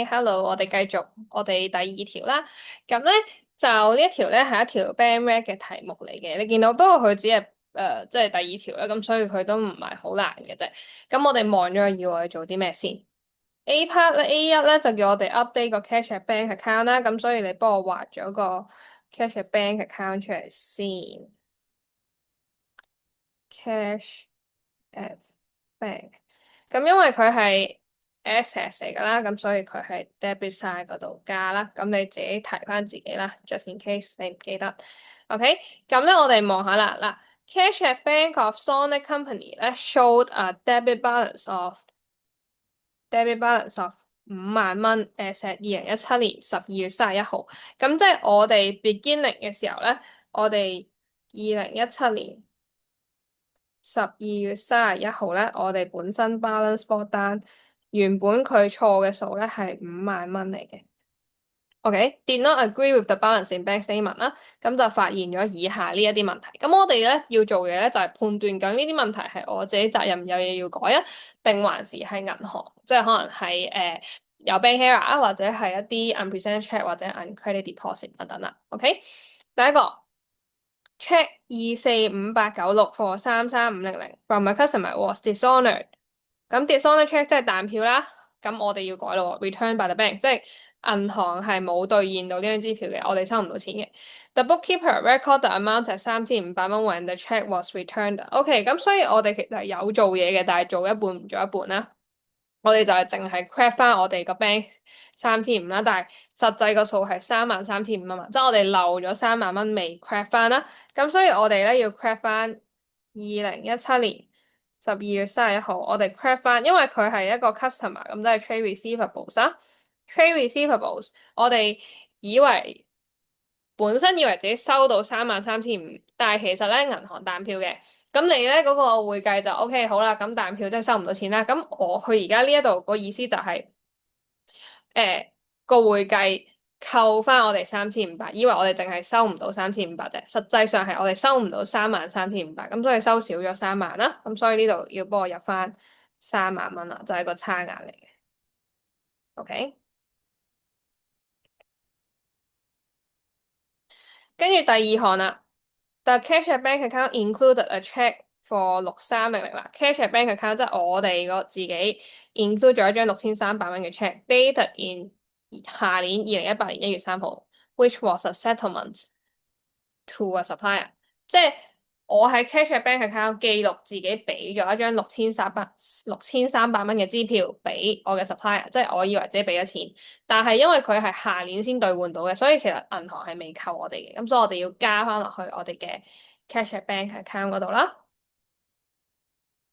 Hello，我哋繼續我哋第二條啦。咁咧就呢一條咧係一條 band rag 嘅題目嚟嘅，你見到不過佢只係即係第二條啦，咁所以佢都唔係好難嘅啫。咁我哋望咗要我哋做啲咩先？A part 咧 A 一咧就叫我哋 update 個 cash at bank account 啦，咁所以你幫我畫咗個 cash at bank account 出嚟先。cash at bank，咁因為佢係 access 嚟噶啦，咁所以佢係 debit side 嗰度加啦，咁你自己提翻自己啦，just in case 你唔記得。OK，咁咧我哋望下啦，嗱，cash at Bank of Sonic Company 咧 showed a debit balance of 50,000蚊，as at 2017年12月31號，咁即係我哋 beginning 嘅時候咧，我哋2017年12月31號咧，我哋本身 balance board 單原本佢錯嘅數咧係50,000蚊嚟嘅。OK，did not agree with the balance in bank statement 啦，咁就發現咗以下呢一啲問題。咁我哋咧要做嘅咧就係判斷緊呢啲問題係我自己責任有嘢要改啊，定還是係銀行，即係可能係有 bank error 啊，或者係一啲 unpresent check 或者 uncredit deposit 等等啦。OK，第一個。check 245896 for 33500 from a customer was dishonored。咁 dishonored check 即係彈票啦，咁我哋要改咯，return by the bank，即係銀行係冇兌現到呢張支票嘅，我哋收唔到錢嘅。The bookkeeper record the amount 係3500蚊 when the check was returned。OK，咁所以我哋其實係有做嘢嘅，但係做一半唔做一半啦。我哋就係淨係 credit 翻我哋個 bank 3500啦，但係實際個數係33,500啊嘛，即係我哋漏咗3萬蚊未 credit 翻啦，咁所以我哋咧要 credit 翻2017年12月31號，我哋 credit 翻，因為佢係一個 customer，咁即係 trade receivables 啦，trade receivables，我哋本身以為自己收到33,500，但係其實咧銀行彈票嘅。咁你咧嗰個會計就 OK 好啦，咁彈票真係收唔到錢啦。咁佢而家呢一度個意思就係個會計扣翻我哋3500，以為我哋淨係收唔到3500啫，實際上係我哋收唔到33,500，咁所以收少咗3萬啦。咁所以呢度要幫我入翻3萬蚊啦，就係個差額嚟嘅。OK，跟住第二項啦。The cash at bank account included a check for 6300啦。cash at bank account 即係我哋個自己 include 咗一張6300蚊嘅 check，dated in 下年2018年1月3號，which was a settlement to a supplier。即係我喺 cash at bank account 記錄自己俾咗一張6300蚊嘅支票俾我嘅 supplier，即係我以為自己俾咗錢，但係因為佢係下年先兌換到嘅，所以其實銀行係未扣我哋嘅，咁所以我哋要加翻落去我哋嘅 cash at bank account 嗰度啦。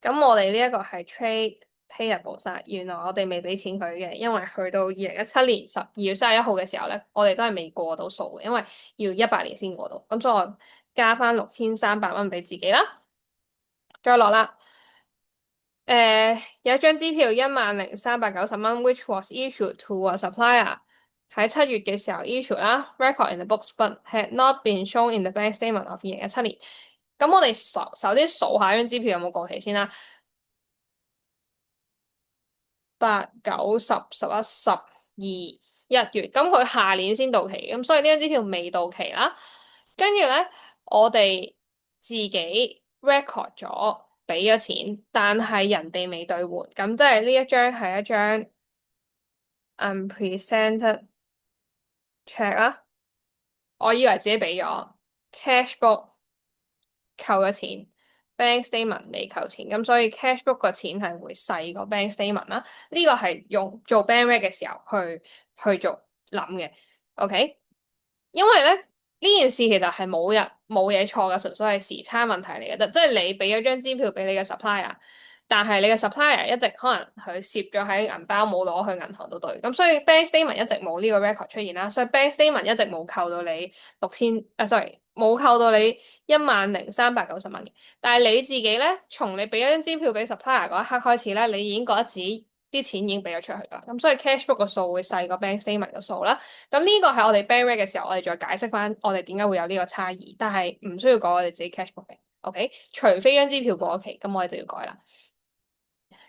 咁我哋呢一個係 trade payable 晒，原來我哋未俾錢佢嘅，因為去到2017年12月31號嘅時候咧，我哋都係未過到數嘅，因為要18年先過到，咁所以我加翻6300蚊俾自己啦。再落啦，有一張支票10,390蚊，which was issued to a supplier，喺7月嘅時候 issue 啦，record in the books but had not been shown in the bank statement of 2017年。咁我哋首先數下張支票有冇過期先啦。8、9、10、11、12、1月，咁佢下年先到期，咁所以呢張支票未到期啦。跟住咧，我哋自己 record 咗，俾咗錢，但係人哋未兌換，咁即係呢一張係一張 unpresented check 啦。我以為自己俾咗 cash book 扣咗錢，bank statement 未扣錢，咁所以 cash book 個錢係會細過 bank statement 啦。呢個係用做 bank rec 嘅時候去做諗嘅，OK？因為咧呢件事其實係冇嘢錯噶，純粹係時差問題嚟嘅，即係你俾咗張支票俾你嘅 supplier，但係你嘅 supplier 一直可能佢攝咗喺銀包冇攞去銀行度兌，咁所以 bank statement 一直冇呢個 record 出現啦，所以 bank statement 一直冇扣到你sorry 冇扣到你10,390蚊嘅，但係你自己咧，從你俾咗張支票俾 supplier 嗰一刻開始咧，你已經覺得自己啲錢已經俾咗出去噶，咁所以 cash book 個數會細過 bank statement 個數啦。咁呢個係我哋 bank rate 嘅時候，我哋再解釋翻我哋點解會有呢個差異，但係唔需要改我哋自己 cash book 嘅，OK？除非張支票過期，咁我哋就要改啦。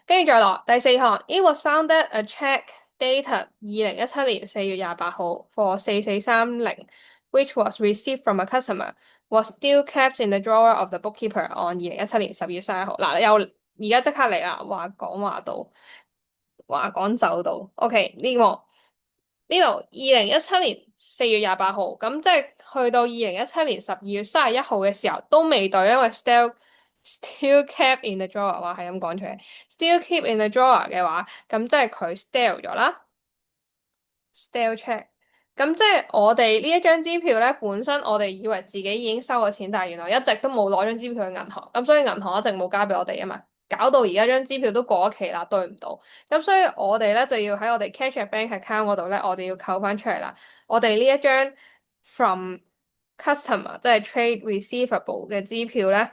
跟住再落第四項，it was found that a check dated 2017年4月28號 for 4430，which was received from a customer was still kept in the drawer of the bookkeeper on 2017年12月31號。嗱，又而家即刻嚟啦，話講話到，話講就到。OK，呢度2017年4月28號，咁即係去到2017年12月31號嘅時候都未對，因為 still kept in the drawer，話係咁講出嚟，still keep in the drawer 嘅話，咁即係佢 stale 咗啦，stale check。咁即係我哋呢一張支票咧，本身我哋以為自己已經收咗錢，但係原來一直都冇攞張支票去銀行，咁所以銀行一直冇交俾我哋啊嘛，搞到而家張支票都過咗期啦，對唔到，咁所以我哋咧就要喺我哋 cash at bank account 嗰度咧，我哋要扣翻出嚟啦。我哋呢一張 from customer 即係 trade receivable 嘅支票咧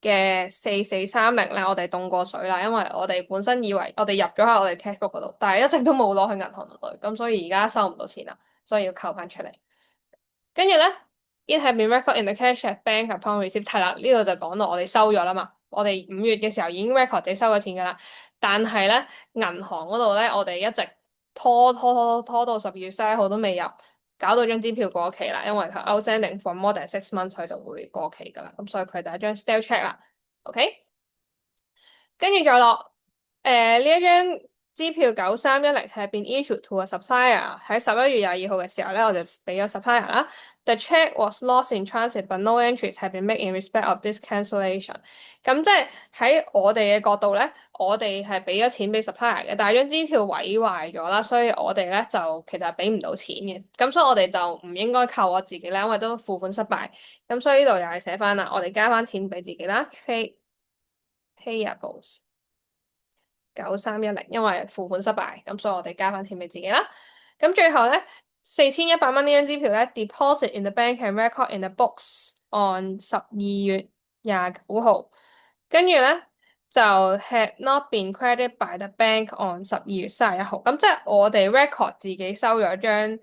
嘅4430咧，我哋凍過水啦，因為我哋本身以為我哋入咗喺我哋 cash book 嗰度，但係一直都冇攞去銀行度對，咁所以而家收唔到錢啦，所以要扣翻出嚟。跟住咧，it had been recorded in the cash at bank upon receipt。係啦，呢度就講到我哋收咗啦嘛。我哋5月嘅時候已經 record 自己收咗錢噶啦，但係咧銀行嗰度咧，我哋一直拖到12月31號都未入，搞到張支票過期啦，因為佢 outstanding for more than 6 months，佢就會過期噶啦。咁所以佢第一張 stale check 啦。OK，跟住再落呢一張支票9310係 been issued to a supplier，喺11月22號嘅時候咧，我就俾咗 supplier 啦。The check was lost in transit，but no entries have been made in respect of this cancellation。咁即係喺我哋嘅角度咧，我哋係俾咗錢俾 supplier 嘅，但係張支票毀壞咗啦，所以我哋咧就其實係俾唔到錢嘅。咁所以我哋就唔應該扣我自己啦，因為都付款失敗。咁所以呢度又係寫翻啦，我哋加翻錢俾自己啦，trade payables。9310，因為付款失敗，咁所以我哋加翻錢俾自己啦。咁最後咧，4100蚊呢張支票咧，deposit in the bank and record in the books on 12月29號，跟住咧就 had not been credited by the bank on 12月31號。咁即係我哋 record 自己收咗張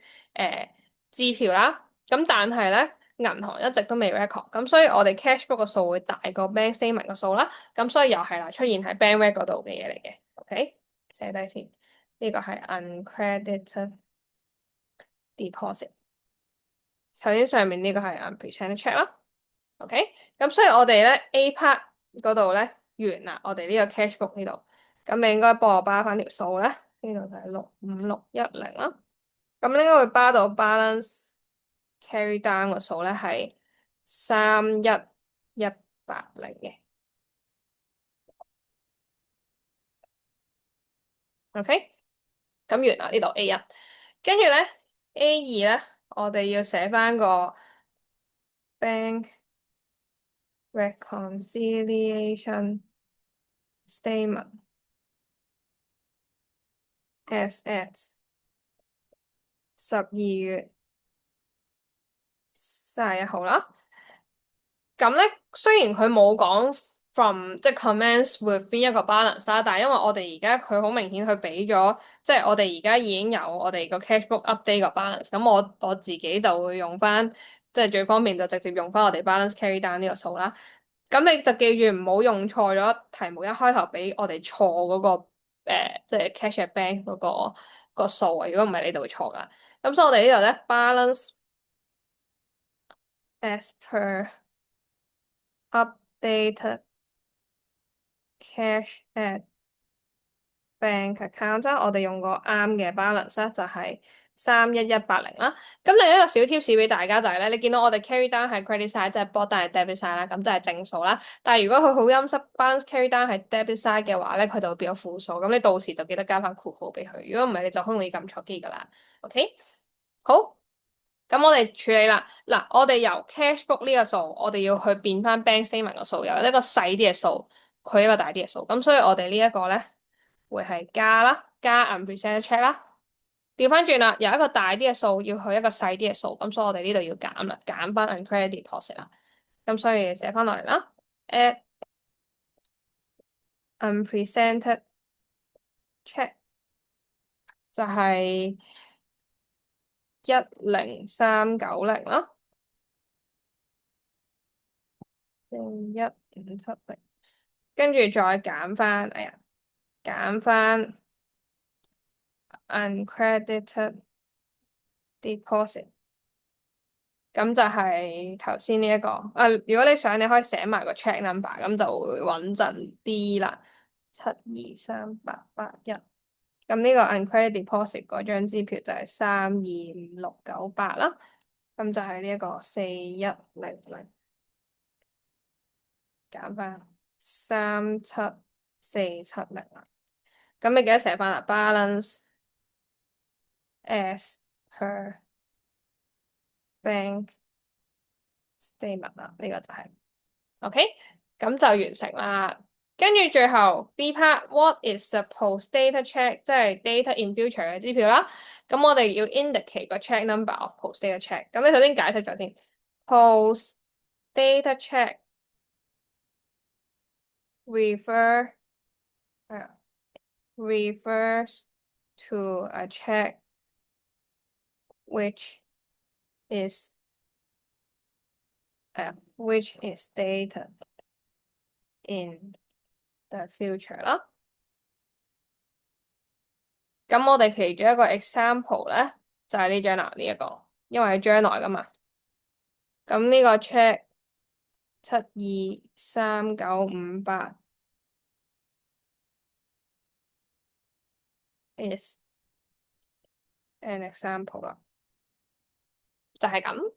支票啦，咁但係咧銀行一直都未 record，咁所以我哋 cash book 個數會大過 bank statement 個數啦，咁所以又係啦，出現喺 bank rec 嗰度嘅嘢嚟嘅。OK，寫低先，呢個係 uncredited deposit。首先上面呢個係 unpresented check 啦。OK，咁所以我哋咧 A part 嗰度咧完啦，我哋呢個 cash book 呢度，咁你應該幫我巴翻條數咧，呢度就係65610啦。咁應該會巴到 balance carry down 個數咧係31180嘅。OK，咁完啦呢度 A1，跟住咧 A2咧，我哋要寫翻個 bank reconciliation statement as at 12月31號啦。咁咧，雖然佢冇講 from 即係 commence with 邊一個 balance 啦，但係因為我哋而家佢好明顯佢俾咗，即係我哋而家已經有我哋個 cash book update 個 balance，咁我自己就會用翻，即係最方便就直接用翻我哋 balance carry down 呢個數啦。咁你就記住唔好用錯咗題目一開頭俾我哋錯嗰個即係 cash at bank 個數啊，如果唔係你就會錯噶。咁所以我哋呢度咧 balance as per updated cash at bank account，我哋用個啱嘅 balance 咧就係31180啦。咁另一個小 tips 俾大家就係咧，你見到我哋 carry down 係 credit side，即係 board down 係 debit side 啦，咁就係正數啦。但係如果佢好陰濕，balance carry down 係 debit side 嘅話咧，佢就會變咗負數。咁你到時就記得加翻括號俾佢，如果唔係你就好容易撳錯機噶啦。OK，好。咁我哋處理啦，嗱，我哋由 cash book 呢個數，我哋要去變翻 bank statement 個數，由一個細啲嘅數，佢一個大啲嘅數，咁所以我哋呢一個咧會係加啦，加 unpresented check 啦，調翻轉啦，由一個大啲嘅數要去一個細啲嘅數，咁所以我哋呢度要減啦，減翻 uncredited deposit 啦，咁所以寫翻落嚟啦，add unpresented check 就係10390啦。1570，跟住再減翻，哎呀，減翻 uncredited deposit，咁就係頭先呢一個。如果你想，你可以寫埋個 check number，咁就會穩陣啲啦。72388咁呢個 uncredited deposit 嗰張支票就係325698啦。咁就係呢一個4100減翻37470啦。咁你記得寫翻啦，balance as per bank statement 啦，呢個就係，OK，咁就完成啦。跟住最後 B part，what is the post data check，即係 data in future 嘅支票啦。咁我哋要 indicate 個 check number of post data check。咁你首先解釋咗先，post data check refer refers to a check which is dated in the future 啦。咁我哋其中一個 example 咧就係呢張啦，呢一個，因為係將來噶嘛。咁呢個 check 72398 is an example 啦，就係咁。